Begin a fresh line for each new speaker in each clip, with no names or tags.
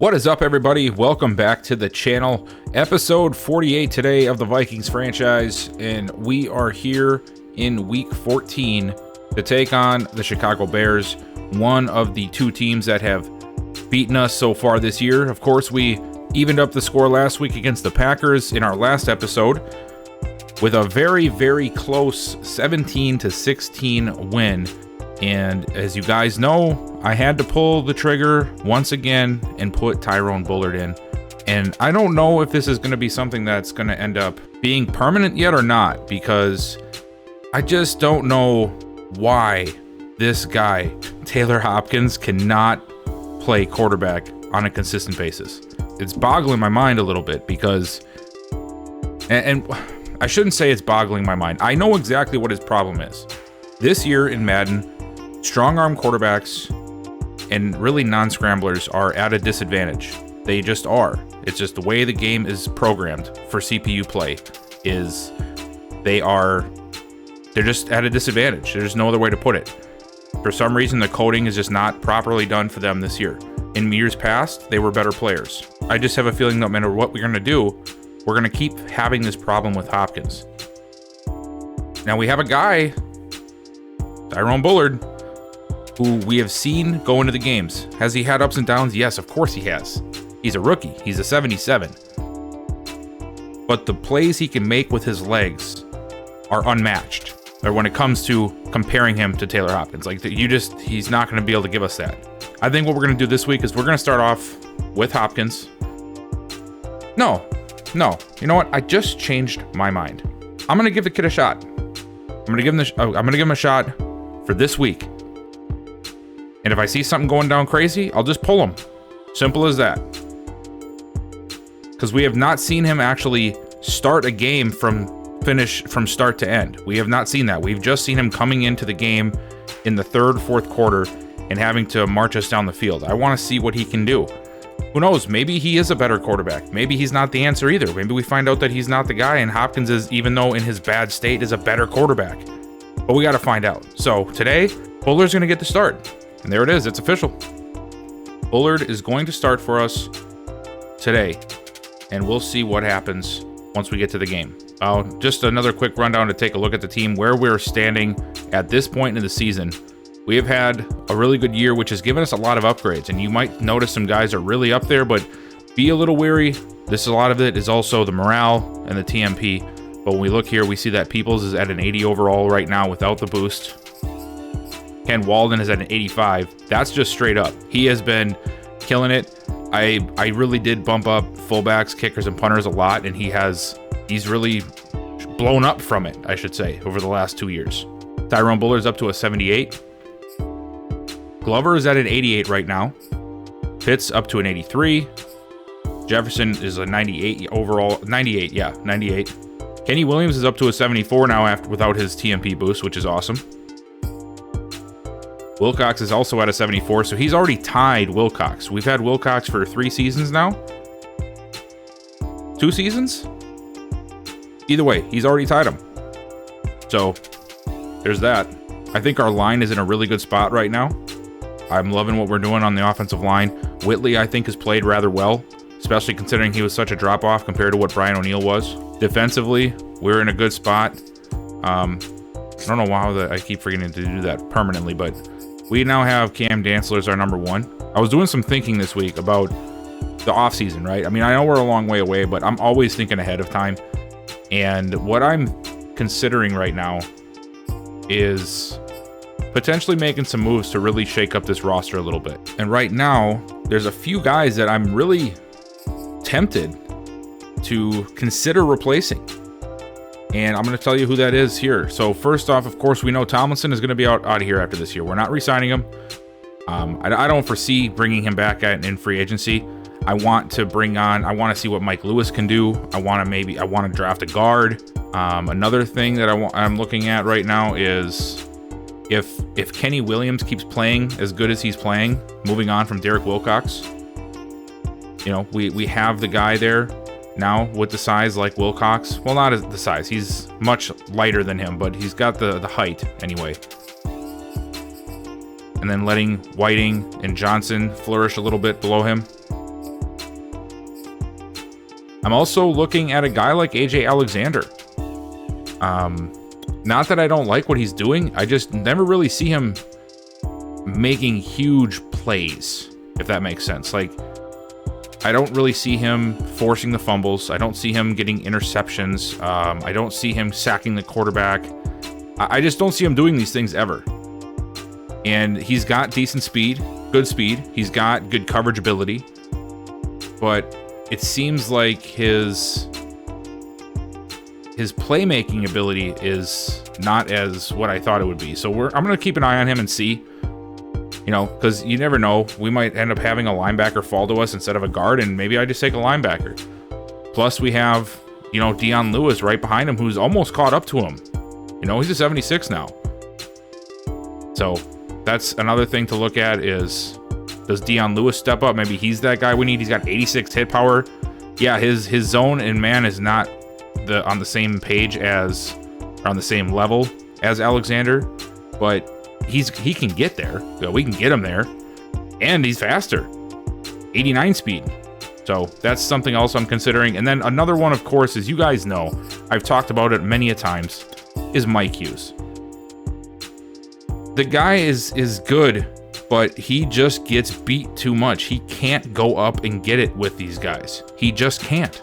What is up, everybody? Welcome back to the channel. Episode 48 today of the Vikings franchise, and we are here in week 14 to take on the Chicago Bears, one of the two teams that have beaten us so far this year. Of course, we evened up the score last week against the Packers in our last episode with a very, very close 17-16 win. And as you guys know, I had to pull the trigger once again and put Tyrone Bullard in. And I don't know if this is going to be something that's going to end up being permanent yet or not, because I just don't know why this guy, Taylor Hopkins, cannot play quarterback on a consistent basis. It's boggling my mind a little bit because, and I shouldn't say it's boggling my mind. I know exactly what his problem is. This year in Madden, strong arm quarterbacks and really non-scramblers are at a disadvantage. They just are. It's just the way the game is programmed for CPU play is they're just at a disadvantage. There's no other way to put it. For some reason, the coding is just not properly done for them this year. In years past, they were better players. I just have a feeling no matter what we're going to do, we're going to keep having this problem with Hopkins. Now we have a guy, Tyrone Bullard, who we have seen go into the games. Has he had ups and downs? Yes, of course he has. He's a rookie. He's a 77. But the plays he can make with his legs are unmatched. Or when it comes to comparing him to Taylor Hopkins. He's not going to be able to give us that. I think what we're going to do this week is we're going to start off with Hopkins. No. You know what? I just changed my mind. I'm going to give the kid a shot. I'm going to give him a shot for this week. And if I see something going down crazy, I'll just pull him. Simple as that. Because we have not seen him actually start a game from start to end. We have not seen that. We've just seen him coming into the game in the third, fourth quarter and having to march us down the field. I want to see what he can do. Who knows? Maybe he is a better quarterback. Maybe he's not the answer either. Maybe we find out that he's not the guy and Hopkins is, even though in his bad state, is a better quarterback. But we got to find out. So today, Bullard's going to get the start. And there it is. It's official. Bullard is going to start for us today. And we'll see what happens once we get to the game. Just another quick rundown to take a look at the team, where we're standing at this point in the season. We have had a really good year, which has given us a lot of upgrades. And you might notice some guys are really up there, but be a little wary. A lot of it is also the morale and the TMP. But when we look here, we see that Peoples is at an 80 overall right now without the boost. Ken Walden is at an 85. That's just straight up. He has been killing it. I really did bump up fullbacks, kickers, and punters a lot, and he's really blown up from it, I should say, over the last 2 years. Tyrone Bullard's up to a 78. Glover is at an 88 right now. Pitts up to an 83. Jefferson is a 98 overall. 98. Kenny Williams is up to a 74 now without his TMP boost, which is awesome. Wilcox is also at a 74, so he's already tied Wilcox. We've had Wilcox for 3 seasons now. 2 seasons? Either way, he's already tied him. So, there's that. I think our line is in a really good spot right now. I'm loving what we're doing on the offensive line. Whitley, I think, has played rather well, especially considering he was such a drop-off compared to what Brian O'Neill was. Defensively, we're in a good spot. I don't know why I keep forgetting to do that permanently, but we now have Cam Dantzler as our number 1. I was doing some thinking this week about the offseason, right? I mean, I know we're a long way away, but I'm always thinking ahead of time. And what I'm considering right now is potentially making some moves to really shake up this roster a little bit. And right now, there's a few guys that I'm really tempted to consider replacing. And I'm going to tell you who that is here. So first off, of course, we know Tomlinson is going to be out of here after this year. We're not re-signing him. I don't foresee bringing him back in free agency. I want to see what Mike Lewis can do. I want to draft a guard. Another thing that I'm looking at right now is if Kenny Williams keeps playing as good as he's playing, moving on from Derek Wilcox. You know, we have the guy there now with the size like Wilcox. Well, not as the size. He's much lighter than him, but he's got the height anyway. And then letting Whiting and Johnson flourish a little bit below him. I'm also looking at a guy like AJ Alexander. Not that I don't like what he's doing, I just never really see him making huge plays, if that makes sense. Like, I don't really see him forcing the fumbles. I don't see him getting interceptions. I don't see him sacking the quarterback. I just don't see him doing these things ever. And he's got decent speed, good speed. He's got good coverage ability. But it seems like his playmaking ability is not as what I thought it would be. So I'm going to keep an eye on him and see. You know, because you never know. We might end up having a linebacker fall to us instead of a guard, and maybe I just take a linebacker. Plus, we have, you know, Dion Lewis right behind him, who's almost caught up to him. You know, he's a 76 now. So that's another thing to look at is, does Dion Lewis step up? Maybe he's that guy we need. He's got 86 hit power. Yeah, his zone and man is not on the same page as, or on the same level as Alexander, but he can get there. So we can get him there, and he's faster, 89 speed. So that's something else I'm considering. And then another one, of course, as you guys know, I've talked about it many a times, is Mike Hughes. The guy is good, but he just gets beat too much. He can't go up and get it with these guys. He just can't.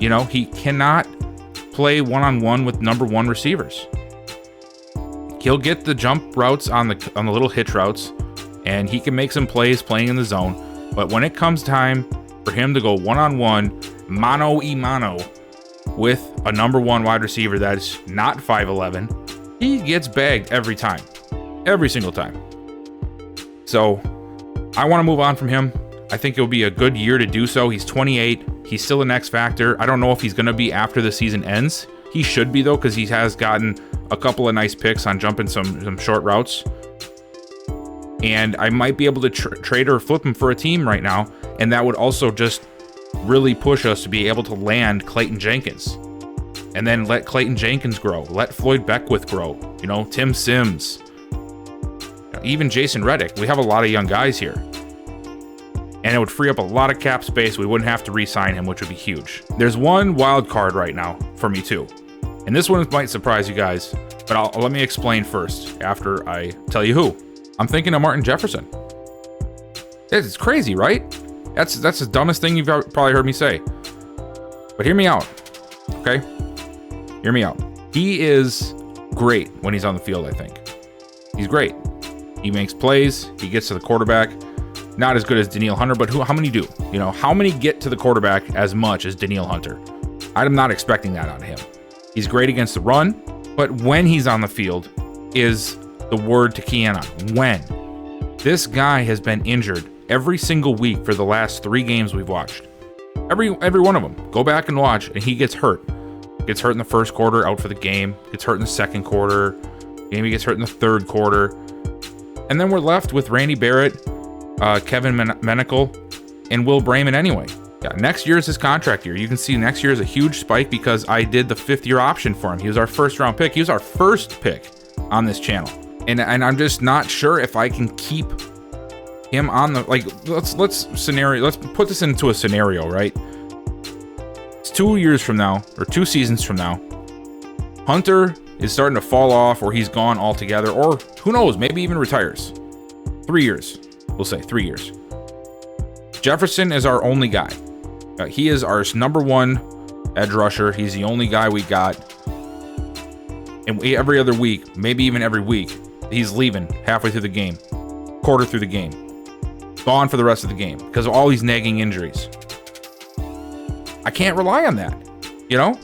You know, he cannot play one-on-one with number one receivers. He'll get the jump routes on the little hitch routes, and he can make some plays playing in the zone. But when it comes time for him to go one-on-one, mano-a-mano, with a number one wide receiver that's not 5'11", he gets bagged every time. Every single time. So, I want to move on from him. I think it'll be a good year to do so. He's 28. He's still an X factor. I don't know if he's going to be after the season ends. He should be, though, because he has gotten a couple of nice picks on jumping some short routes. And I might be able to trade or flip him for a team right now. And that would also just really push us to be able to land Clayton Jenkins. And then let Clayton Jenkins grow. Let Floyd Beckwith grow. You know, Tim Sims. Even Jason Reddick. We have a lot of young guys here. And it would free up a lot of cap space. We wouldn't have to re-sign him, which would be huge. There's one wild card right now for me too. And this one might surprise you guys, but let me explain first after I tell you who. I'm thinking of Martin Jefferson. It's crazy, right? That's the dumbest thing you've probably heard me say. But hear me out, okay? Hear me out. He is great when he's on the field, I think. He's great. He makes plays. He gets to the quarterback. Not as good as Danielle Hunter, but how many do? You know, how many get to the quarterback as much as Danielle Hunter? I'm not expecting that out of him. He's great against the run, but when he's on the field is the word to key in on. When. This guy has been injured every single week for the last 3 games we've watched. Every one of them. Go back and watch, and he gets hurt. Gets hurt in the first quarter, out for the game. Gets hurt in the second quarter. Maybe gets hurt in the third quarter. And then we're left with Randy Barrett, Kevin Menical, and Will Brayman anyway. Yeah, next year is his contract year. You can see next year is a huge spike because I did the 5th-year option for him. He was our first-round pick. He was our first pick on this channel. And I'm just not sure if I can keep him on the... Like, let's put this into a scenario, right? It's 2 years from now, or 2 seasons from now. Hunter is starting to fall off, or he's gone altogether, or who knows, maybe even retires. 3 years. We'll say 3 years. Jefferson is our only guy. He is our number one edge rusher. He's the only guy we got. And every other week, maybe even every week, he's leaving halfway through the game, quarter through the game, gone for the rest of the game because of all these nagging injuries. I can't rely on that, you know?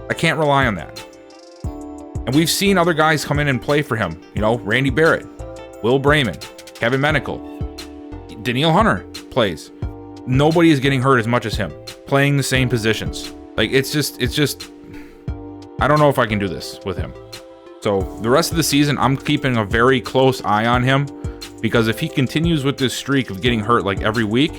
I can't rely on that. And we've seen other guys come in and play for him. You know, Randy Barrett, Will Brayman, Kevin Menical, Danielle Hunter plays. Nobody is getting hurt as much as him, playing the same positions. Like, it's just, I don't know if I can do this with him. So the rest of the season, I'm keeping a very close eye on him because if he continues with this streak of getting hurt like every week,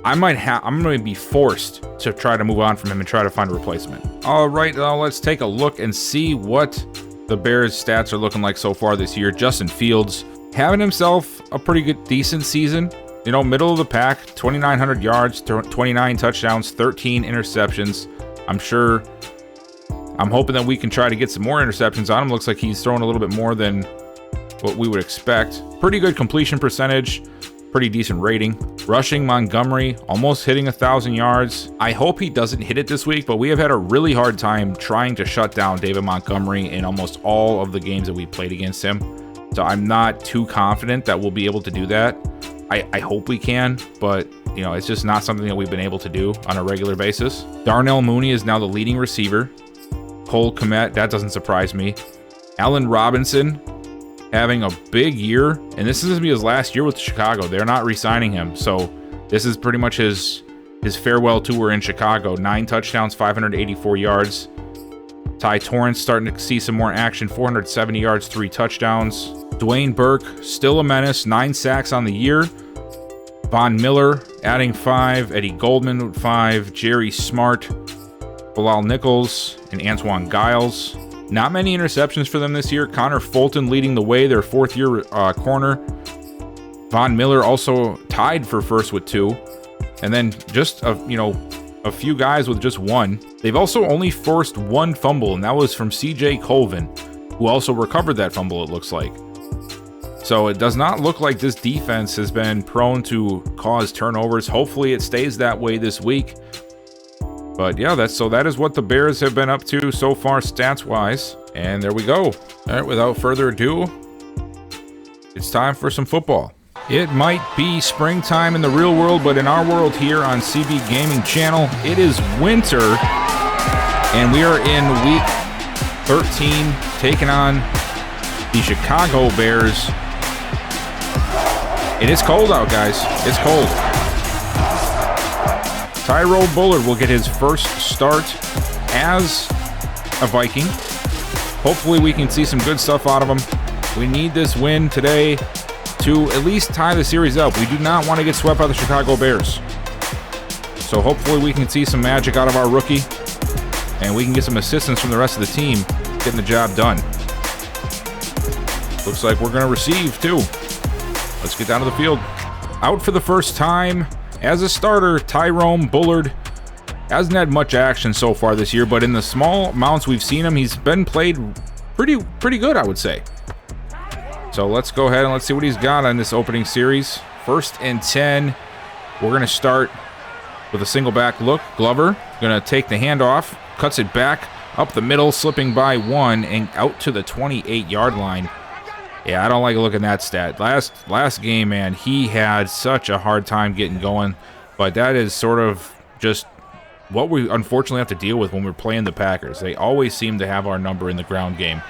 I'm going to be forced to try to move on from him and try to find a replacement. All right, now let's take a look and see what the Bears' stats are looking like so far this year. Justin Fields having himself a pretty good, decent season. you know, middle of the pack, 2,900 yards, 29 touchdowns, 13 interceptions. I'm hoping that we can try to get some more interceptions on him. Looks like he's throwing a little bit more than what we would expect. Pretty good completion percentage, pretty decent rating. Rushing, Montgomery, almost hitting 1,000 yards. I hope he doesn't hit it this week, but we have had a really hard time trying to shut down David Montgomery in almost all of the games that we played against him. So I'm not too confident that we'll be able to do that. I hope we can, but you know, it's just not something that we've been able to do on a regular basis. Darnell Mooney is now the leading receiver. Cole Kmet, that doesn't surprise me. Allen Robinson having a big year, and this is going to be his last year with Chicago. They're not re-signing him, so this is pretty much his farewell tour in Chicago. 9 touchdowns, 584 yards. Ty Torrance starting to see some more action, 470 yards, 3 touchdowns. Dwayne Burke, still a menace, 9 sacks on the year. Von Miller adding 5, Eddie Goldman with 5, Jerry Smart, Bilal Nichols, and Antoine Giles. Not many interceptions for them this year. Connor Fulton leading the way, their 4th-year corner. Von Miller also tied for first with 2. And then just a few guys with just 1. They've also only forced 1 fumble, and that was from CJ Colvin, who also recovered that fumble, it looks like. So it does not look like this defense has been prone to cause turnovers. Hopefully it stays that way this week. But yeah, that is what the Bears have been up to so far stats-wise. And there we go. All right, without further ado, it's time for some football. It might be springtime in the real world, but in our world here on CB Gaming Channel, it is winter. And we are in week 13, taking on the Chicago Bears. It is cold out, guys. It's cold. Tyrone Bullard will get his first start as a Viking. Hopefully we can see some good stuff out of him. We need this win today to at least tie the series up. We do not want to get swept by the Chicago Bears. So hopefully we can see some magic out of our rookie, and we can get some assistance from the rest of the team getting the job done. Looks like we're going to receive, too. Let's get down to the field. Out for the first time as a starter, Tyrone Bullard. Hasn't had much action so far this year, but in the small amounts we've seen him, he's been played pretty good, I would say. So let's go ahead and let's see what he's got on this opening series. 1st and 10. We're going to start with a single back look. Glover going to take the handoff, cuts it back up the middle, slipping by 1 and out to the 28-yard line. Yeah, I don't like looking at that stat. Last game, man, he had such a hard time getting going, but that is sort of just what we unfortunately have to deal with when we're playing the Packers. They always seem to have our number in the ground game.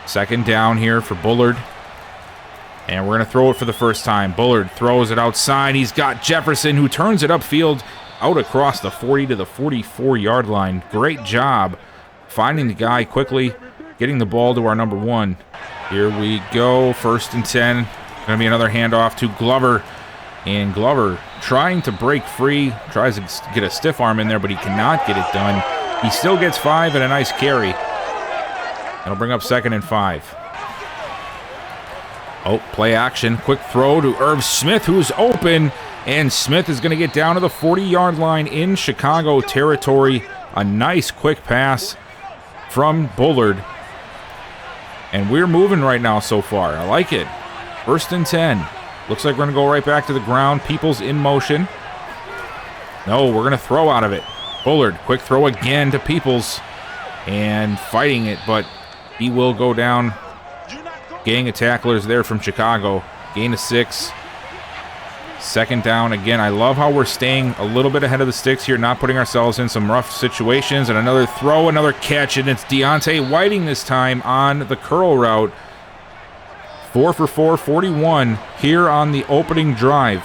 2nd down here for Bullard. And we're going to throw it for the first time. Bullard throws it outside. He's got Jefferson, who turns it upfield out across the 40 to the 44-yard line. Great job finding the guy quickly, getting the ball to our number 1. Here we go. 1st and 10. Going to be another handoff to Glover. And Glover trying to break free. Tries to get a stiff arm in there, but he cannot get it done. He still gets 5 and a nice carry. That'll bring up 2nd and 5. Oh, play action. Quick throw to Irv Smith, who's open. And Smith is going to get down to the 40-yard line in Chicago territory. A nice quick pass from Bullard. And we're moving right now so far. I like it. 1st and 10. Looks like we're going to go right back to the ground. Peoples in motion. No, we're going to throw out of it. Bullard, quick throw again to Peoples. And fighting it, but he will go down. Gang of tacklers there from Chicago. Gain of 6. 2nd down again. I love how we're staying a little bit ahead of the sticks here, not putting ourselves in some rough situations. And another throw, another catch, and it's Deontay Whiting this time on the curl route. 4 for 4, 41 here on the opening drive.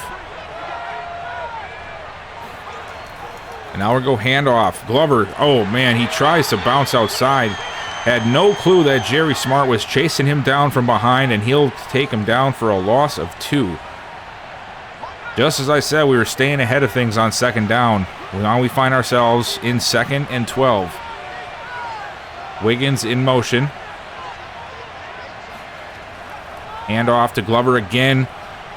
And now we go handoff. Glover, oh man, he tries to bounce outside. Had no clue that Jerry Smart was chasing him down from behind, and he'll take him down for a loss of 2. Just as I said, we were staying ahead of things on 2nd down. Now we find ourselves in 2nd and 12. Wiggins in motion. Hand off to Glover again.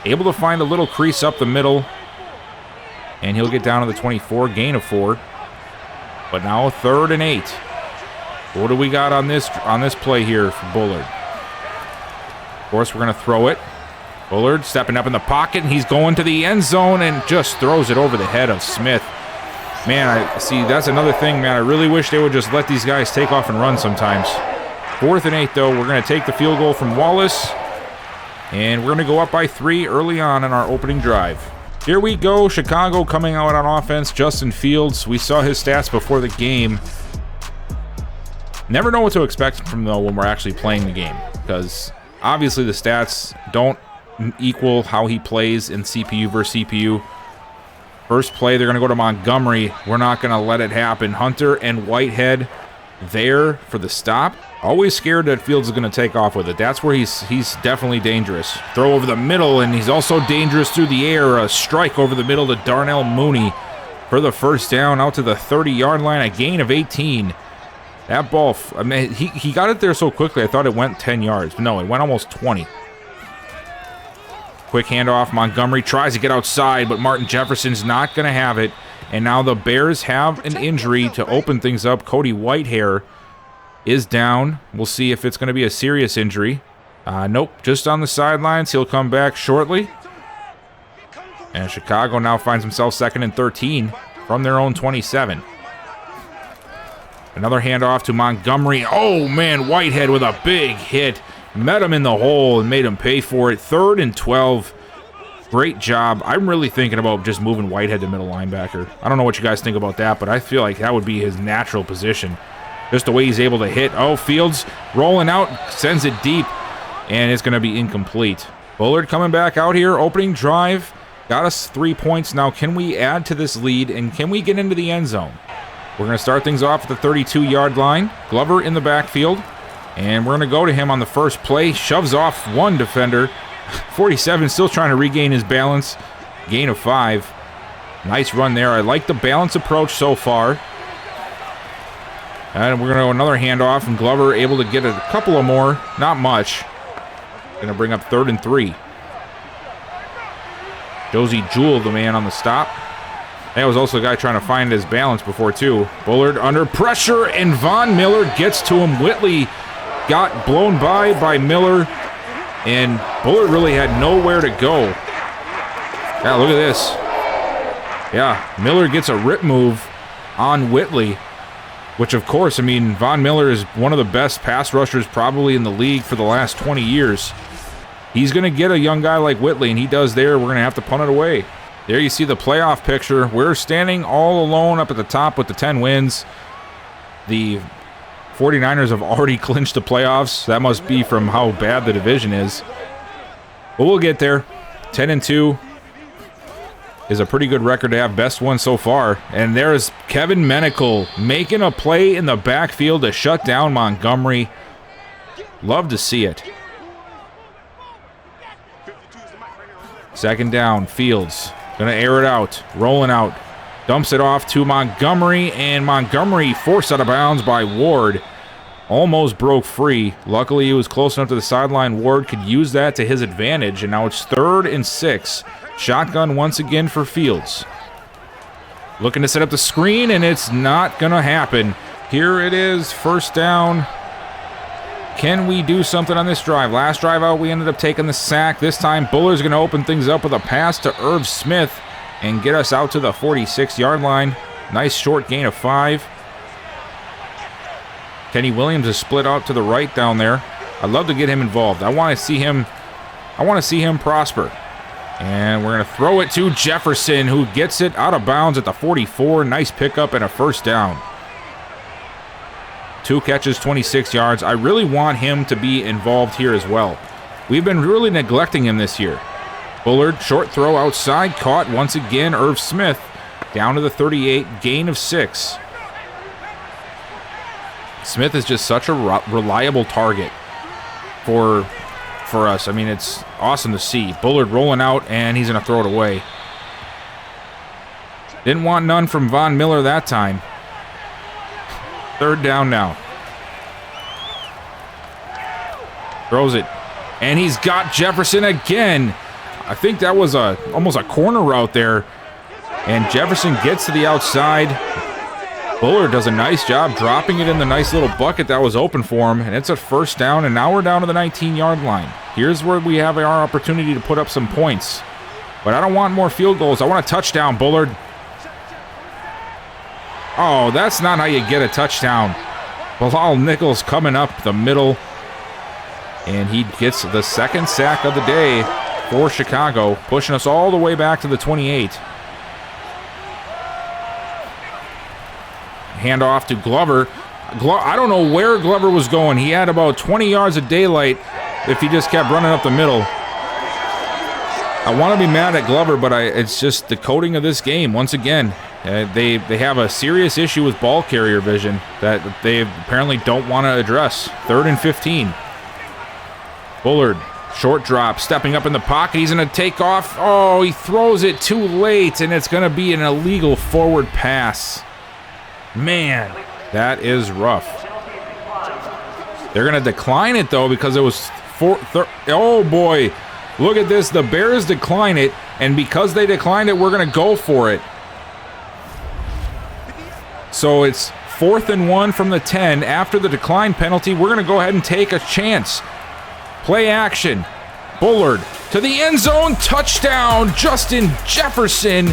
Able to find a little crease up the middle. And he'll get down to the 24, gain of 4. But now 3rd and 8. What do we got on this play here for Bullard? Of course, we're going to throw it. Bullard stepping up in the pocket, and he's going to the end zone and just throws it over the head of Smith. Man, I see, that's another thing, man. I really wish they would just let these guys take off and run sometimes. 4th and 8, though. We're going to take the field goal from Wallace, and we're going to go up by 3 early on in our opening drive. Here we go. Chicago coming out on offense. Justin Fields. We saw his stats before the game. Never know what to expect from him, though, when we're actually playing the game, because obviously the stats don't equal how he plays in CPU versus CPU. First play, they're going to go to Montgomery. We're not going to let it happen. Hunter and Whitehead there for the stop. Always scared that Fields is going to take off with it. That's where he's definitely dangerous. Throw over the middle, and he's also dangerous through the air. A strike over the middle to Darnell Mooney for the first down out to the 30-yard line, a gain of 18. That ball, I mean, he got it there so quickly, I thought it went 10 yards. But no, it went almost 20. Quick handoff. Montgomery tries to get outside, but Martin Jefferson's not going to have it. And now the Bears have an injury to open things up. Cody Whitehair is down. We'll see if it's going to be a serious injury. Nope, just on the sidelines. He'll come back shortly. And Chicago now finds himself 2nd and 13 from their own 27. Another handoff to Montgomery. Oh, man, Whitehead with a big hit. Met him in the hole and made him pay for it. 3rd and 12. Great job. I'm really thinking about just moving Whitehead to middle linebacker. I don't know what you guys think about that, but I feel like that would be his natural position. Just the way he's able to hit. Oh, Fields rolling out, sends it deep, and it's going to be incomplete. Bullard coming back out here, opening drive. Got us 3 points. Now, can we add to this lead, and can we get into the end zone? We're going to start things off at the 32-yard line. Glover in the backfield. And we're going to go to him on the first play. Shoves off one defender. 47 still trying to regain his balance. Gain of 5. Nice run there. I like the balance approach so far. And we're going to go another handoff. And Glover able to get a couple of more. Not much. Going to bring up 3rd and 3. Josie Jewell, the man on the stop. That was also a guy trying to find his balance before, too. Bullard under pressure, and Von Miller gets to him. Whitley got blown by Miller, and Bullard really had nowhere to go. Yeah, look at this. Yeah, Miller gets a rip move on Whitley, which, of course, I mean, Von Miller is one of the best pass rushers probably in the league for the last 20 years. He's going to get a young guy like Whitley, and he does there. We're going to have to punt it away. There you see the playoff picture. We're standing all alone up at the top with the 10 wins. The 49ers have already clinched the playoffs. That must be from how bad the division is. But we'll get there. 10 and 2 is a pretty good record to have. Best one so far. And there's Kevin Menicle making a play in the backfield to shut down Montgomery. Love to see it. 2nd down, Fields. Gonna air it out, rolling out. Dumps it off to Montgomery, and Montgomery forced out of bounds by Ward. Almost broke free. Luckily, he was close enough to the sideline. Ward could use that to his advantage, and now it's 3rd and 6. Shotgun once again for Fields. Looking to set up the screen, and it's not gonna happen. Here it is, 1st down. Can we do something on this drive? Last drive out, we ended up taking the sack. This time, Bullard's going to open things up with a pass to Irv Smith and get us out to the 46-yard line. Nice short gain of 5. Kenny Williams is split out to the right down there. I'd love to get him involved. I want to see him prosper. And we're going to throw it to Jefferson, who gets it out of bounds at the 44. Nice pickup and a 1st down. 2 catches, 26 yards. I really want him to be involved here as well. We've been really neglecting him this year. Bullard, short throw outside, caught once again. Irv Smith down to the 38, gain of 6. Smith is just such a reliable target for us. I mean, it's awesome to see. Bullard rolling out, and he's going to throw it away. Didn't want none from Von Miller that time. 3rd down now. Throws it. And he's got Jefferson again. I think that was almost a corner route there. And Jefferson gets to the outside. Bullard does a nice job dropping it in the nice little bucket that was open for him. And it's a first down, and now we're down to the 19-yard line. Here's where we have our opportunity to put up some points. But I don't want more field goals. I want a touchdown, Bullard. Oh, that's not how you get a touchdown. Bilal Nichols coming up the middle. And he gets the second sack of the day for Chicago, pushing us all the way back to the 28. Handoff to Glover. I don't know where Glover was going. He had about 20 yards of daylight if he just kept running up the middle. I want to be mad at Glover, but it's just the coding of this game. Once again, they have a serious issue with ball carrier vision that they apparently don't want to address. 3rd and 15. Bullard, short drop, stepping up in the pocket. He's going to take off. Oh, he throws it too late, and it's going to be an illegal forward pass. Man, that is rough. They're going to decline it, though, because it was oh, boy. Look at this. The Bears decline it, and because they declined it, we're going to go for it. So it's 4th and 1 from the 10. After the decline penalty, we're going to go ahead and take a chance. Play action. Bullard to the end zone. Touchdown, Justin Jefferson.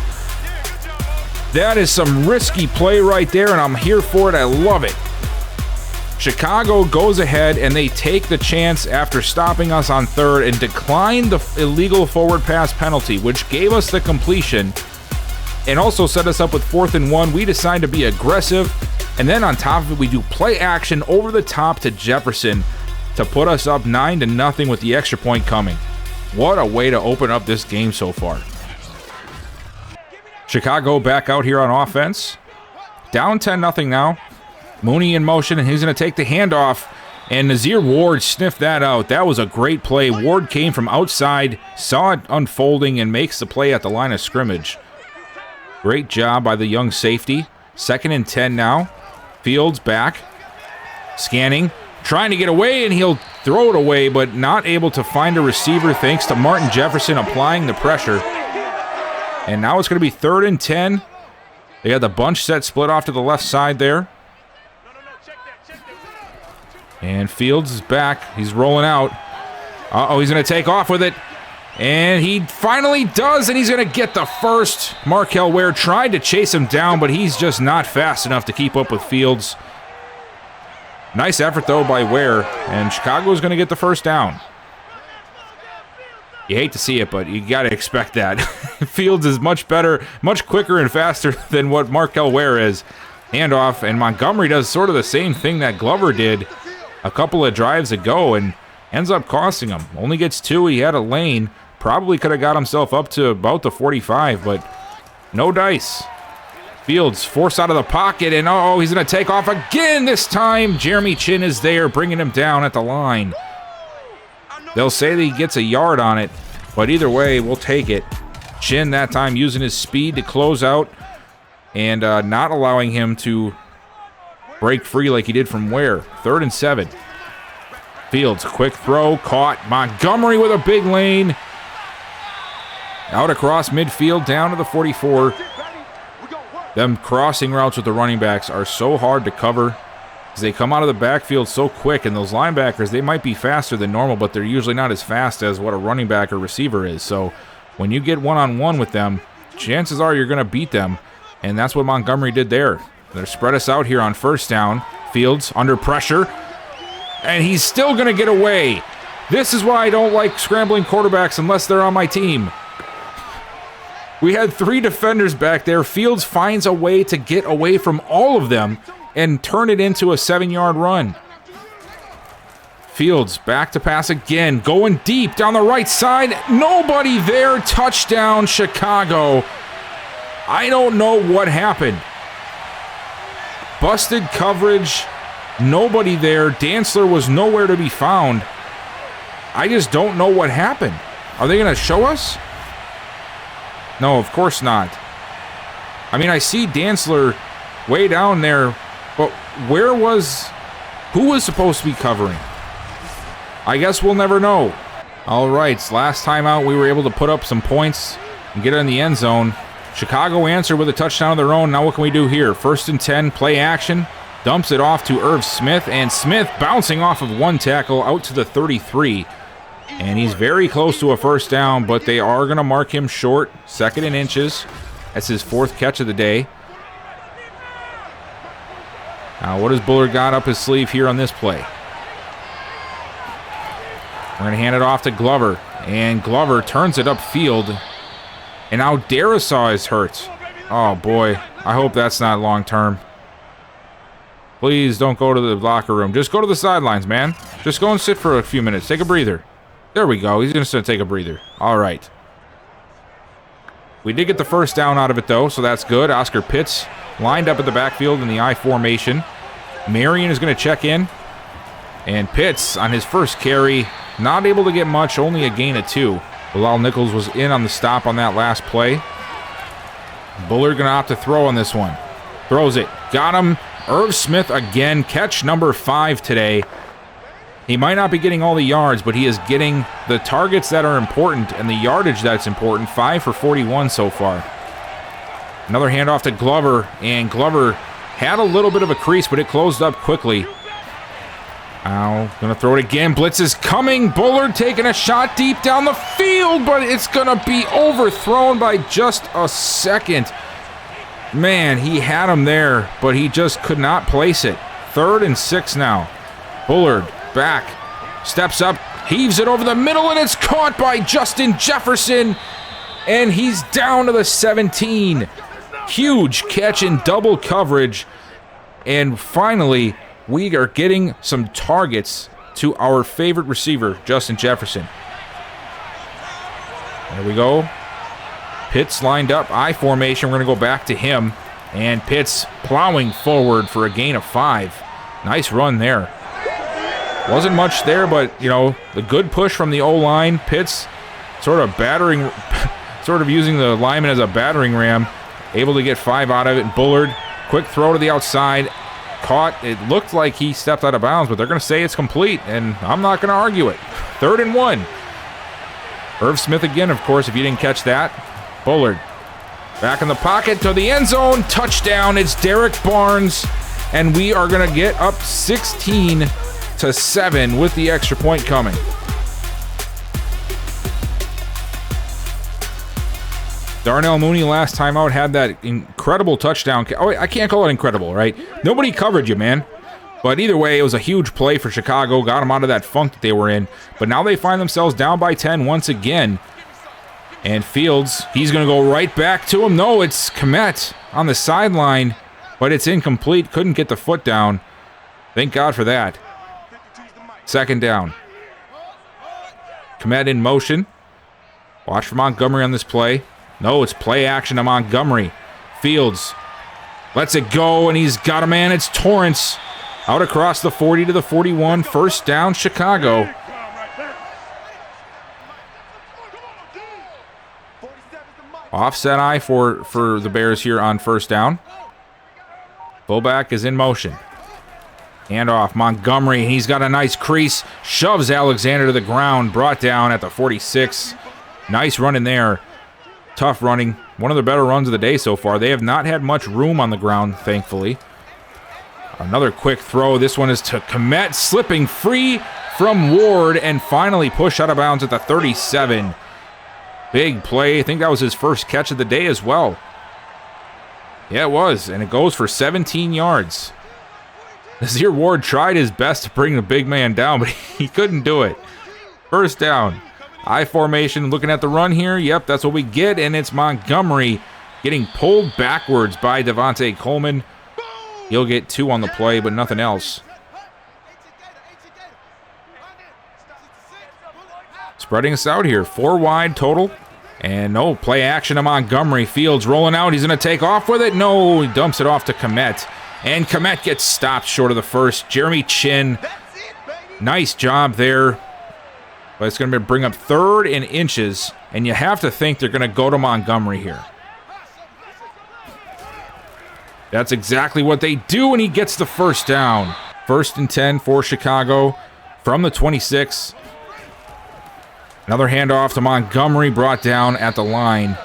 That is some risky play right there, and I'm here for it. I love it. Chicago goes ahead, and they take the chance after stopping us on 3rd and decline the illegal forward pass penalty, which gave us the completion and also set us up with 4th and 1. We decide to be aggressive, and then on top of it, we do play action over the top to Jefferson to put us up 9-0 with the extra point coming. What a way to open up this game so far. Chicago back out here on offense. Down 10-0 now. Mooney in motion, and he's going to take the handoff. And Nazir Ward sniffed that out. That was a great play. Ward came from outside, saw it unfolding, and makes the play at the line of scrimmage. Great job by the young safety. 2nd and 10 now. Fields back. Scanning. Trying to get away, and he'll throw it away, but not able to find a receiver thanks to Martin Jefferson applying the pressure. And now it's going to be 3rd and 10. They got the bunch set split off to the left side there. And Fields is back. He's rolling out. Uh-oh, he's going to take off with it. And he finally does, and he's going to get the first. Markel Ware tried to chase him down, but he's just not fast enough to keep up with Fields. Nice effort, though, by Ware, and Chicago's going to get the first down. You hate to see it, but you got to expect that. Fields is much better, much quicker and faster than what Markel Ware is. Handoff, and Montgomery does sort of the same thing that Glover did a couple of drives ago and ends up costing him. Only gets 2. He had a lane. Probably could have got himself up to about the 45, but no dice. Fields forced out of the pocket, and oh, he's going to take off again this time. Jeremy Chin is there, bringing him down at the line. They'll say that he gets a yard on it, but either way, we'll take it. Chin that time using his speed to close out and not allowing him to break free like he did from Ware. 3rd and 7. Fields, quick throw, caught. Montgomery with a big lane. Out across midfield, down to the 44. Them crossing routes with the running backs are so hard to cover because they come out of the backfield so quick, and those linebackers, they might be faster than normal, but they're usually not as fast as what a running back or receiver is. So when you get one-on-one with them, chances are you're going to beat them, and that's what Montgomery did there. They're spread us out here on 1st down. Fields under pressure, and he's still going to get away. This is why I don't like scrambling quarterbacks unless they're on my team. We had 3 defenders back there. Fields finds a way to get away from all of them and turn it into a 7-yard run. Fields back to pass again, going deep down the right side. Nobody there. Touchdown, Chicago. I don't know what happened. Busted coverage. Nobody there. Dantzler was nowhere to be found. I just don't know what happened. Are they going to show us? No, of course not. I mean, I see Dantzler way down there, but who was supposed to be covering? I guess we'll never know. All right, last time out, we were able to put up some points and get it in the end zone. Chicago answered with a touchdown of their own. Now what can we do here? 1st and 10, play action. Dumps it off to Irv Smith, and Smith bouncing off of one tackle out to the 33. And he's very close to a first down, but they are going to mark him short. 2nd and inches. That's his 4th catch of the day. Now, what has Bullard got up his sleeve here on this play? We're going to hand it off to Glover, and Glover turns it upfield. And now Darisaw is hurt. Oh, boy. I hope that's not long-term. Please don't go to the locker room. Just go to the sidelines, man. Just go and sit for a few minutes. Take a breather. There we go. He's going to take a breather. All right. We did get the first down out of it, though, so that's good. Oscar Pitts lined up at the backfield in the I formation. Marion is going to check in. And Pitts, on his first carry, not able to get much, only a gain of 2. Bilal Nichols was in on the stop on that last play. Bullard going to opt to throw on this one. Throws it. Got him. Irv Smith again, catch number 5 today. He might not be getting all the yards, but he is getting the targets that are important and the yardage that's important. 5 for 41 so far. Another handoff to Glover, and Glover had a little bit of a crease, but it closed up quickly. Now, gonna throw it again. Blitz is coming. Bullard taking a shot deep down the field, but it's gonna be overthrown by just a second. Man, he had him there, but he just could not place it. 3rd and 6 now. Bullard back, steps up, heaves it over the middle, and it's caught by Justin Jefferson, and he's down to the 17. Huge catch in double coverage, and finally, we are getting some targets to our favorite receiver, Justin Jefferson. There we go. Pitts lined up, I formation. We're going to go back to him. And Pitts plowing forward for a gain of 5. Nice run there. Wasn't much there, but, you know, the good push from the O-line. Pitts sort of using the lineman as a battering ram. Able to get 5 out of it. Bullard, quick throw to the outside. Caught. It looked like he stepped out of bounds, but they're going to say it's complete, and I'm not going to argue it. 3rd and 1. Irv Smith again, of course, if you didn't catch that. Bullard back in the pocket to the end zone. Touchdown. It's Derek Barnes, and we are going to get up 16-7 with the extra point coming. Darnell Mooney last time out had that incredible touchdown. Oh, I can't call it incredible, right? Nobody covered you, man. But either way, it was a huge play for Chicago. Got them out of that funk that they were in. But now they find themselves down by 10 once again. And Fields, he's going to go right back to him. No, it's Kmet on the sideline, but it's incomplete. Couldn't get the foot down. Thank God for that. 2nd down. Kmet in motion. Watch for Montgomery on this play. No, it's play action to Montgomery. Fields lets it go, and he's got a man. It's Torrance out across the 40 to the 41. 1st down, Chicago. Offset eye for the Bears here on 1st down. Fullback is in motion. Handoff, Montgomery. He's got a nice crease. Shoves Alexander to the ground. Brought down at the 46. Nice run in there. Tough running. One of the better runs of the day so far. They have not had much room on the ground, thankfully. Another quick throw. This one is to Kmet, slipping free from Ward, and finally pushed out of bounds at the 37. Big play. I think that was his first catch of the day as well. Yeah, it was, and it goes for 17 yards. Nazir Ward tried his best to bring the big man down, but he couldn't do it. 1st down. I formation, looking at the run here. Yep, that's what we get, and it's Montgomery getting pulled backwards by Devontae Coleman. He'll get 2 on the play, but nothing else. Spreading us out here. 4 wide total. And no, play action to Montgomery. Fields rolling out. He's going to take off with it. No, he dumps it off to Kmet. And Kmet gets stopped short of the first. Jeremy Chin, nice job there. But it's going to bring up 3rd and inches. And you have to think they're going to go to Montgomery here. That's exactly what they do, and he gets the 1st down. 1st and 10 for Chicago from the 26. Another handoff to Montgomery, brought down at the line.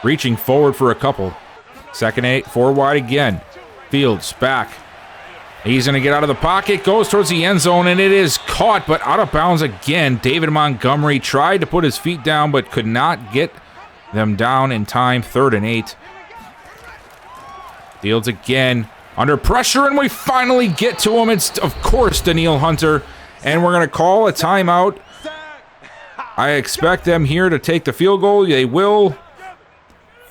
Reaching forward for a couple. 2nd 8, 4 wide again. Fields back. He's going to get out of the pocket, goes towards the end zone, and it is caught, but out of bounds again. David Montgomery tried to put his feet down, but could not get them down in time. 3rd and 8. Fields again under pressure, and we finally get to him. It's, of course, Danielle Hunter, and we're going to call a timeout. I expect them here to take the field goal. They will,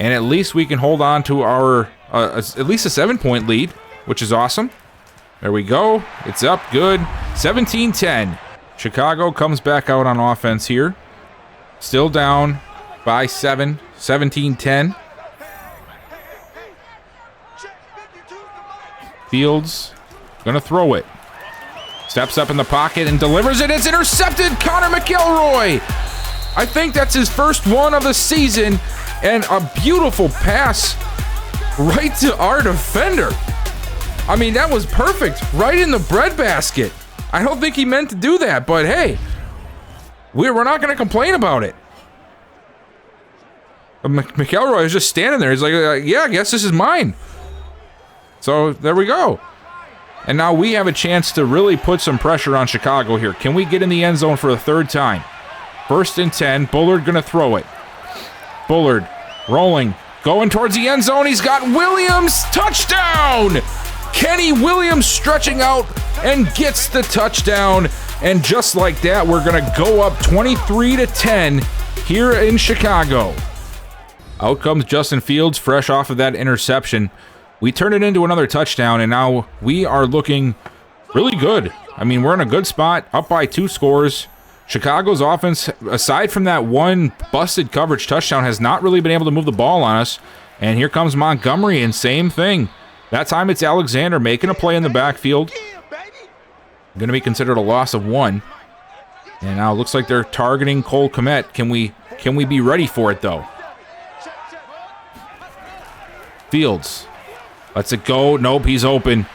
and at least we can hold on to our at least a 7-point lead, which is awesome. There we go. It's up. Good. 17-10. Chicago comes back out on offense here. Still down by 7. 17-10. Fields going to throw it. Steps up in the pocket and delivers it. It's intercepted. Connor McElroy. I think that's his first one of the season. And a beautiful pass right to our defender. I mean, that was perfect. Right in the breadbasket. I don't think he meant to do that, but hey, we're not going to complain about it. McElroy is just standing there. He's like, yeah, I guess this is mine. So there we go. And now we have a chance to really put some pressure on Chicago here. Can we get in the end zone for a 3rd time? 1st and 10. Bullard going to throw it. Bullard rolling. Going towards the end zone. He's got Williams. Touchdown! Kenny Williams stretching out and gets the touchdown. And just like that, we're going to go up 23-10 here in Chicago. Out comes Justin Fields, fresh off of that interception. We turn it into another touchdown, and now we are looking really good. I mean, we're in a good spot, up by 2 scores. Chicago's offense, aside from that one busted coverage touchdown, has not really been able to move the ball on us. And here comes Montgomery, and same thing. That time it's Alexander making a play in the backfield. Going to be considered a loss of 1. And now it looks like they're targeting Cole Kmet. Can we be ready for it, though? Fields lets it go. Nope, he's open.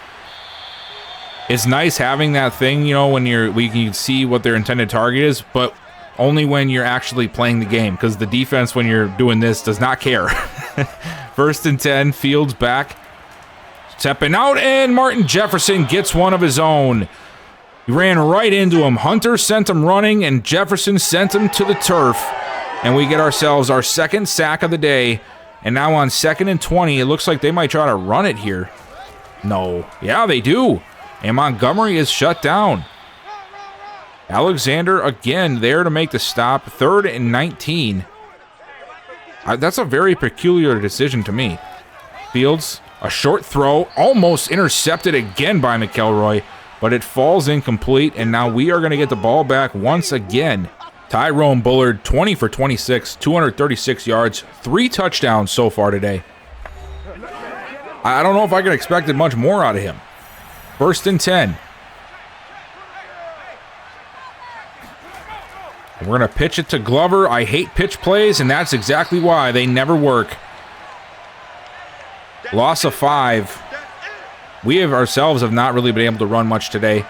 It's nice having that thing, you know, when we can see what their intended target is, but only when you're actually playing the game, because the defense, when you're doing this, does not care. 1st and 10, Fields back. Stepping out, and Martin Jefferson gets one of his own. He ran right into him. Hunter sent him running, and Jefferson sent him to the turf. And we get ourselves our 2nd sack of the day. And now on 2nd and 20, it looks like they might try to run it here. No. Yeah, they do. And Montgomery is shut down. Alexander again there to make the stop. 3rd and 19. That's a very peculiar decision to me. Fields, a short throw, almost intercepted again by McElroy, but it falls incomplete, and now we are going to get the ball back once again. Tyrone Bullard, 20 for 26, 236 yards, 3 touchdowns so far today. I don't know if I could have expected much more out of him. 1st and 10. We're going to pitch it to Glover. I hate pitch plays, and that's exactly why. They never work. Loss of 5. We ourselves have not really been able to run much today.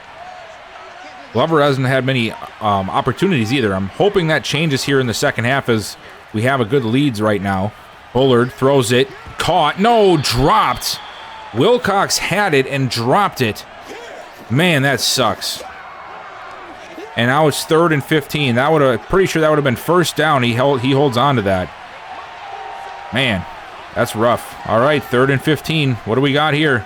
Glover hasn't had many opportunities either. I'm hoping that changes here in the second half as we have a good leads right now. Bullard throws it. Caught. No, dropped. Wilcox had it and dropped it. Man, that sucks. And now it's 3rd and 15. That would have, pretty sure that would have been 1st down. He holds on to that. Man, that's rough. All right, 3rd and 15. What do we got here?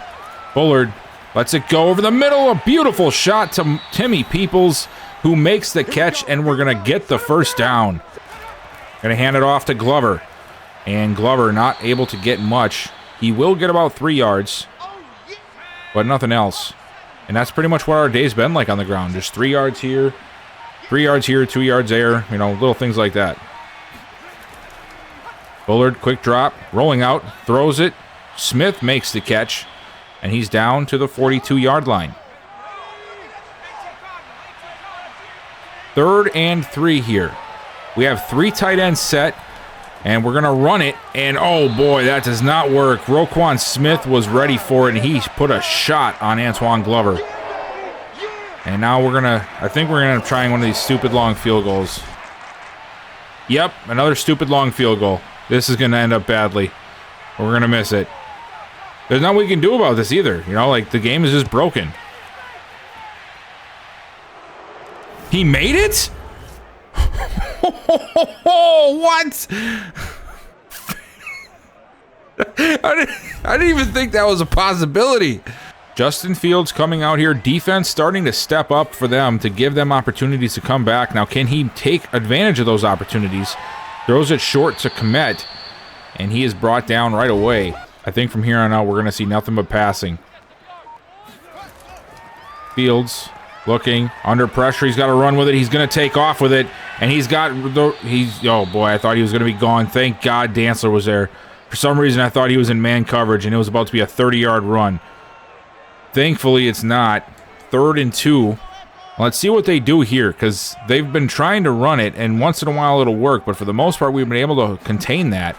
Bullard lets it go over the middle. A beautiful shot to Timmy Peoples, who makes the catch, and we're going to get the 1st down. Going to hand it off to Glover. And Glover not able to get much. He will get about 3 yards, but nothing else. And that's pretty much what our day's been like on the ground. Just 3 yards here, 3 yards here, 2 yards there. You know, little things like that. Bullard, quick drop, rolling out, throws it. Smith makes the catch, and he's down to the 42-yard line. 3rd and 3 here. We have 3 tight ends set, and we're going to run it. And, oh, boy, that does not work. Roquan Smith was ready for it, and he put a shot on Antoine Glover. And now I think we're going to end up trying one of these stupid long field goals. Yep, another stupid long field goal. This is going to end up badly. We're going to miss it. There's nothing we can do about this either. You know, like, the game is just broken. He made it? What? I didn't even think that was a possibility. Justin Fields coming out here. Defense starting to step up for them to give them opportunities to come back. Now, can he take advantage of those opportunities? Throws it short to Komet, and he is brought down right away. I think from here on out, we're going to see nothing but passing. Fields looking under pressure. He's got to run with it. He's going to take off with it, and oh boy, I thought he was going to be gone. Thank God Dantzler was there. For some reason, I thought he was in man coverage, and it was about to be a 30-yard run. Thankfully, it's not. 3rd and 2. Let's see what they do here, because they've been trying to run it, and once in a while it'll work, but for the most part, we've been able to contain that.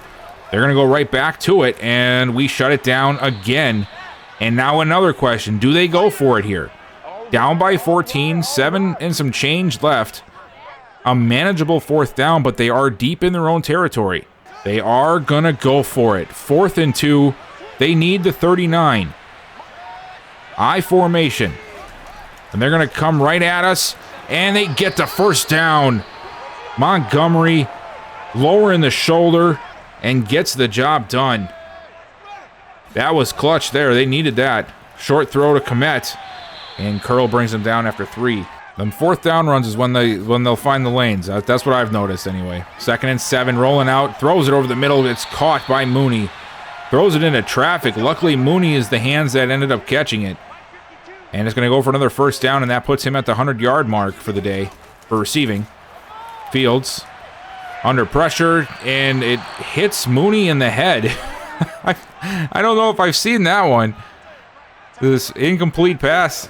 They're going to go right back to it, and we shut it down again. And now another question. Do they go for it here? Down by 14, 7 and some change left. A manageable 4th down, but they are deep in their own territory. They are going to go for it. 4th and 2. They need the 39. I formation. And they're going to come right at us, and they get the first down. Montgomery lowering the shoulder and gets the job done. That was clutch there. They needed that. Short throw to Komet, and Curl brings them down after 3. Them 4th down runs is when they'll find the lanes. That's what I've noticed anyway. 2nd and 7, rolling out, throws it over the middle. It's caught by Mooney. Throws it into traffic. Luckily, Mooney is the hands that ended up catching it. And it's going to go for another first down, and that puts him at the 100-yard mark for the day for receiving. Fields under pressure, and it hits Mooney in the head. I don't know if I've seen that one. This incomplete pass.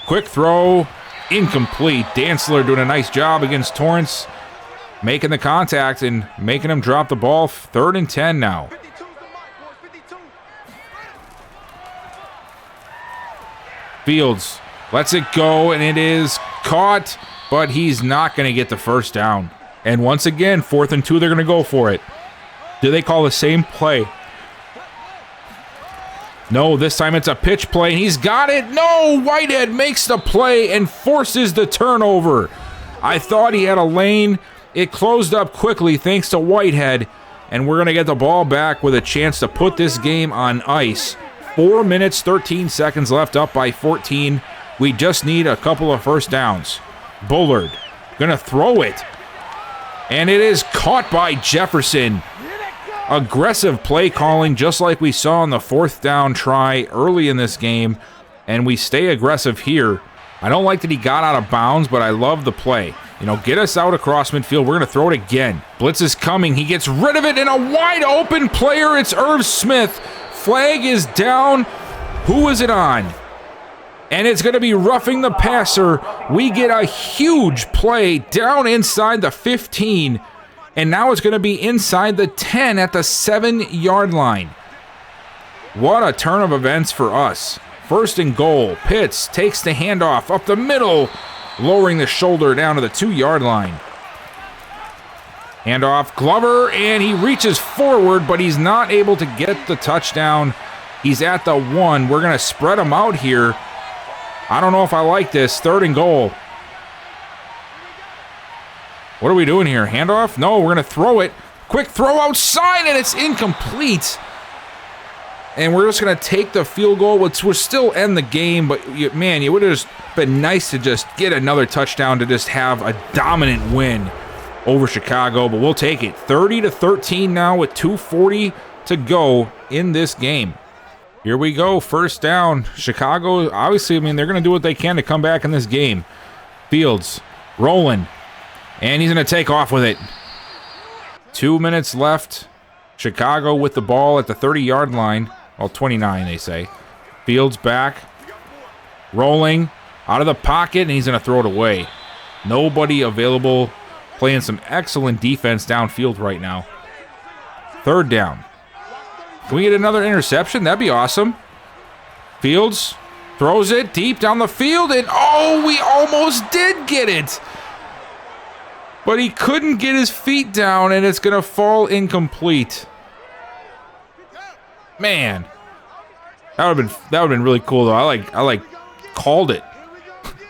Quick throw, incomplete. Dantzler doing a nice job against Torrance, making the contact and making him drop the ball. 3rd and 10 now. Fields lets it go, and it is caught, but he's not going to get the first down. And once again, 4th and 2, they're going to go for it. Do they call the same play? No, this time it's a pitch play, and he's got it. No, Whitehead makes the play and forces the turnover. I thought he had a lane. It closed up quickly thanks to Whitehead, and we're going to get the ball back with a chance to put this game on ice. 4 minutes, 13 seconds left, up by 14. We just need a couple of first downs. Bullard going to throw it, and it is caught by Jefferson. Aggressive play calling, just like we saw on the 4th down try early in this game, and we stay aggressive here. I don't like that he got out of bounds, but I love the play. You know, get us out across midfield. We're going to throw it again. Blitz is coming. He gets rid of it, and a wide open player. It's Irv Smith. Flag is down. Who is it on? And it's going to be roughing the passer. We get a huge play down inside the 15, and now it's going to be inside the 10 at the 7-yard line. What a turn of events for us. 1st and goal. Pitts takes the handoff up the middle, lowering the shoulder down to the 2-yard line. Handoff, Glover, and he reaches forward, but he's not able to get the touchdown. He's at the 1. We're going to spread him out here. I don't know if I like this. 3rd and goal. What are we doing here? Handoff? No, we're going to throw it. Quick throw outside, and it's incomplete. And we're just going to take the field goal, which will still end the game. But, man, it would have just been nice to just get another touchdown to just have a dominant win over Chicago. But we'll take it. 30-13 now with 2:40 to go in this game. Here we go. First down. Chicago, obviously, I mean, they're going to do what they can to come back in this game. Fields rolling. And he's going to take off with it. 2 minutes left. Chicago with the ball at the 30-yard line. Well, 29, they say. Fields back. Rolling. Out of the pocket, and he's going to throw it away. Nobody available. Playing some excellent defense downfield right now. 3rd down. Can we get another interception? That'd be awesome. Fields throws it deep down the field, and oh, we almost did get it. But he couldn't get his feet down, and it's going to fall incomplete. Man. That would have been really cool, though. I like called it.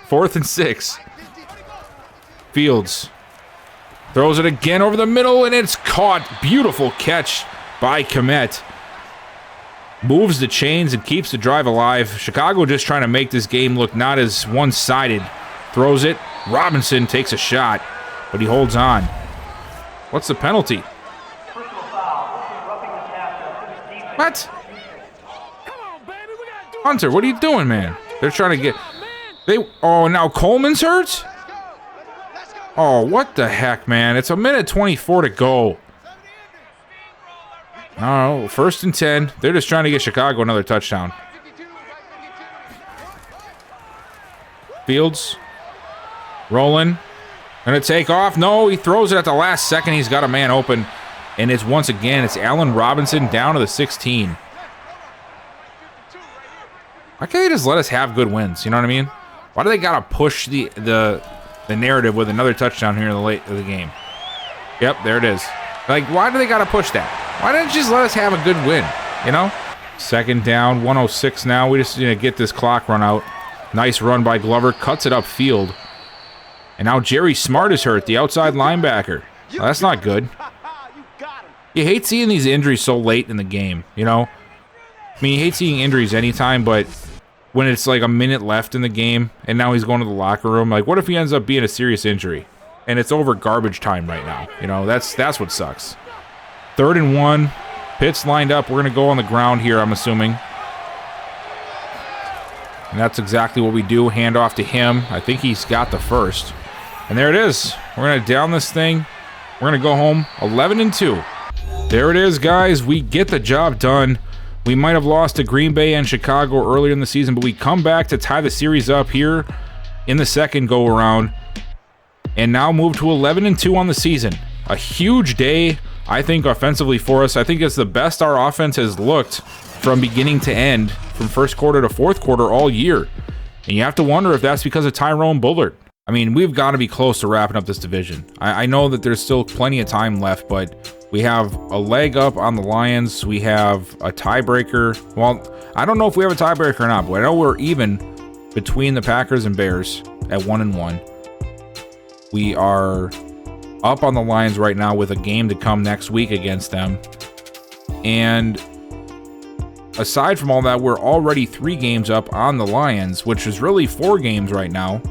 4th and 6. Fields throws it again over the middle, and it's caught. Beautiful catch by Kmet. Moves the chains and keeps the drive alive. Chicago just trying to make this game look not as one-sided. Throws it. Robinson takes a shot, but he holds on. What's the penalty? What? Hunter, what are you doing, man? They're trying to get... Oh, now Coleman's hurt? Oh, what the heck, man? It's 1:24 to go. Oh, 1st and 10. They're just trying to get Chicago another touchdown. Fields. Rolling. Gonna take off. No, he throws it at the last second. He's got a man open. And it's once again, it's Allen Robinson down to the 16. Why can't they just let us have good wins? You know what I mean? Why do they gotta push the narrative with another touchdown here in the late of the game? Yep, there it is. Like, why do they gotta push that? Why don't you just let us have a good win? You know? 2nd down, 1:06 now. We just need to get this clock run out. Nice run by Glover, cuts it upfield. And now Jerry Smart is hurt, the outside linebacker. Well, that's not good. You hate seeing these injuries so late in the game, you know? I mean, you hate seeing injuries anytime, but when it's like a minute left in the game and now he's going to the locker room, like, what if he ends up being a serious injury? And it's over garbage time right now. You know, that's what sucks. 3rd and 1. Pitts lined up. We're going to go on the ground here, I'm assuming. And that's exactly what we do. Hand off to him. I think he's got the first. And there it is. We're going to down this thing. We're going to go home 11-2. There it is, guys. We get the job done. We might have lost to Green Bay and Chicago earlier in the season, but we come back to tie the series up here in the second go-around. And now move to 11-2 on the season. A huge day, I think, offensively for us. I think it's the best our offense has looked from beginning to end, from 1st quarter to 4th quarter all year. And you have to wonder if that's because of Tyrone Bullard. I mean, we've got to be close to wrapping up this division. I know that there's still plenty of time left, but we have a leg up on the Lions. We have a tiebreaker. Well, I don't know if we have a tiebreaker or not, but I know we're even between the Packers and Bears at 1-1. We are up on the Lions right now with a game to come next week against them. And aside from all that, we're already 3 games up on the Lions, which is really 4 games right now.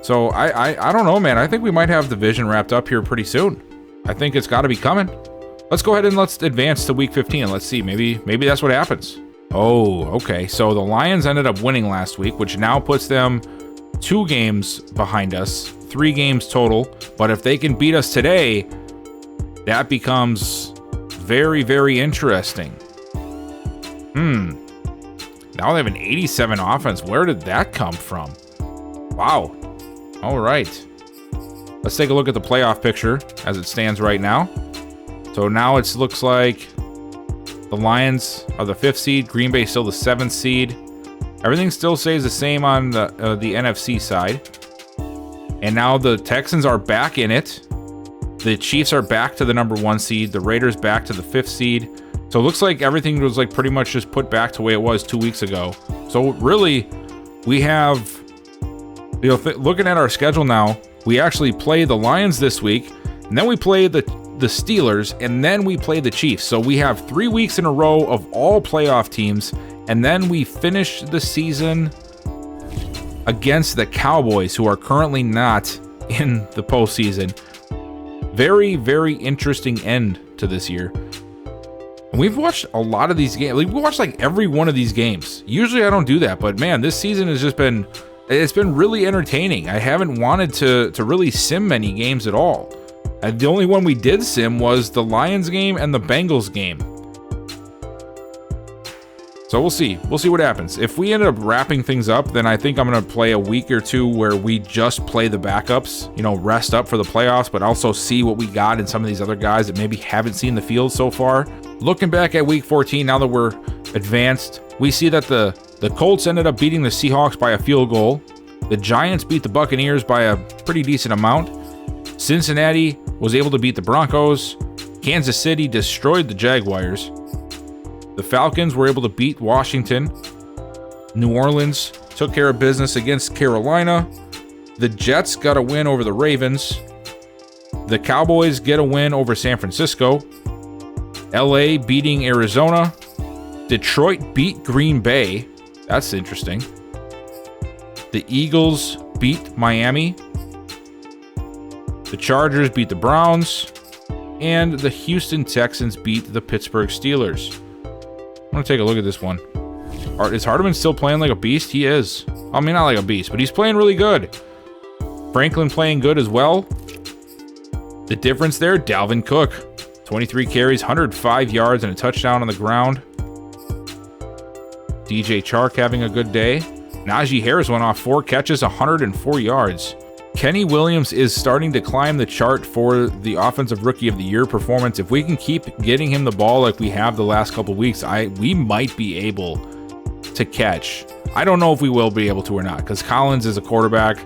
So I don't know, man. I think we might have the division wrapped up here pretty soon. I think it's got to be coming. Let's go ahead and let's advance to week 15. Let's see. Maybe that's what happens. Oh, okay. So the Lions ended up winning last week, which now puts them 2 games behind us, 3 games total. But if they can beat us today, that becomes very, very interesting. Now they have an 87 offense. Where did that come from? Wow. All right. Let's take a look at the playoff picture as it stands right now. So now it looks like the Lions are the 5th seed. Green Bay still the 7th seed. Everything still stays the same on the NFC side. And now the Texans are back in it. The Chiefs are back to the number 1 seed. The Raiders back to the 5th seed. So it looks like everything was like pretty much just put back to the way it was 2 weeks ago. So really, we have... looking at our schedule now, we actually play the Lions this week, and then we play the Steelers, and then we play the Chiefs. So we have 3 weeks in a row of all playoff teams, and then we finish the season against the Cowboys, who are currently not in the postseason. Very, very interesting end to this year. And we've watched a lot of these games. We watched like every one of these games. Usually I don't do that, but man, this season has just been... It's been really entertaining. I haven't wanted to really sim many games at all. The only one we did sim was the Lions game and the Bengals game. So we'll see. We'll see what happens. If we end up wrapping things up, then I think I'm going to play a week or 2 where we just play the backups, you know, rest up for the playoffs, but also see what we got in some of these other guys that maybe haven't seen the field so far. Looking back at week 14, now that we're advanced, we see that the Colts ended up beating the Seahawks by a field goal. The Giants beat the Buccaneers by a pretty decent amount. Cincinnati was able to beat the Broncos. Kansas City destroyed the Jaguars. The Falcons were able to beat Washington. New Orleans took care of business against Carolina. The Jets got a win over the Ravens. The Cowboys get a win over San Francisco. LA beating Arizona. Detroit beat Green Bay. That's interesting. The Eagles beat Miami. The Chargers beat the Browns. And the Houston Texans beat the Pittsburgh Steelers. I'm going to take a look at this one. Is Hardeman still playing like a beast? He is. I mean, not like a beast, but he's playing really good. Franklin playing good as well. The difference there, Dalvin Cook. 23 carries, 105 yards, and a touchdown on the ground. DJ Chark having a good day. Najee Harris went off 4 catches, 104 yards. Kenny Williams is starting to climb the chart for the Offensive Rookie of the Year performance. If we can keep getting him the ball like we have the last couple weeks, we might be able to catch. I don't know if we will be able to or not, because Collins is a quarterback,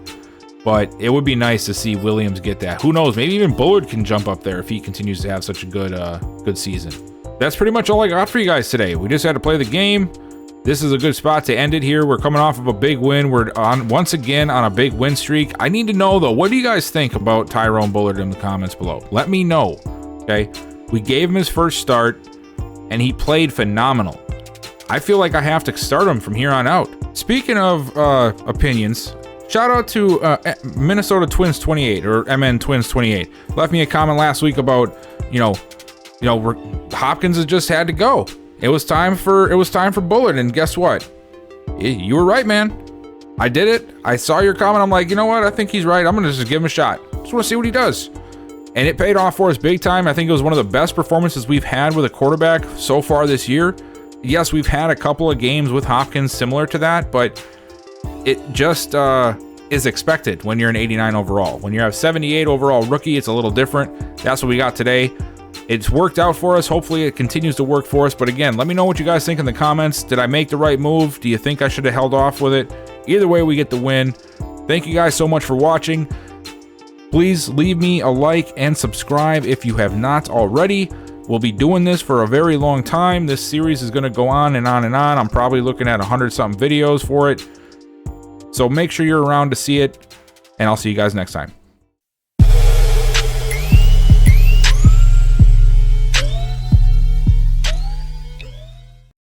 but it would be nice to see Williams get that. Who knows? Maybe even Bullard can jump up there if he continues to have such a good season. That's pretty much all I got for you guys today. We just had to play the game. This is a good spot to end it here. We're coming off of a big win. We're once again on a big win streak. I need to know, though, what do you guys think about Tyrone Bullard in the comments below? Let me know, okay? We gave him his first start, and he played phenomenal. I feel like I have to start him from here on out. Speaking of opinions, shout out to Minnesota Twins 28 or MN Twins 28. Left me a comment last week about, Hopkins has just had to go. It was time for Bullard, and guess what? You were right, man. I did it. I saw your comment. I'm like, you know what? I think he's right. I'm gonna just give him a shot. Just want to see what he does. And it paid off for us big time. I think it was one of the best performances we've had with a quarterback so far this year. Yes, we've had a couple of games with Hopkins similar to that, but it just is expected when you're an 89 overall. When you have 78 overall rookie, it's a little different. That's what we got today. It's worked out for us. Hopefully it continues to work for us. But again, let me know what you guys think in the comments. Did I make the right move? Do you think I should have held off with it? Either way, we get the win. Thank you guys so much for watching. Please leave me a like and subscribe if you have not already. We'll be doing this for a very long time. This series is going to go on and on and on. I'm probably looking at 100-something videos for it. So make sure you're around to see it. And I'll see you guys next time.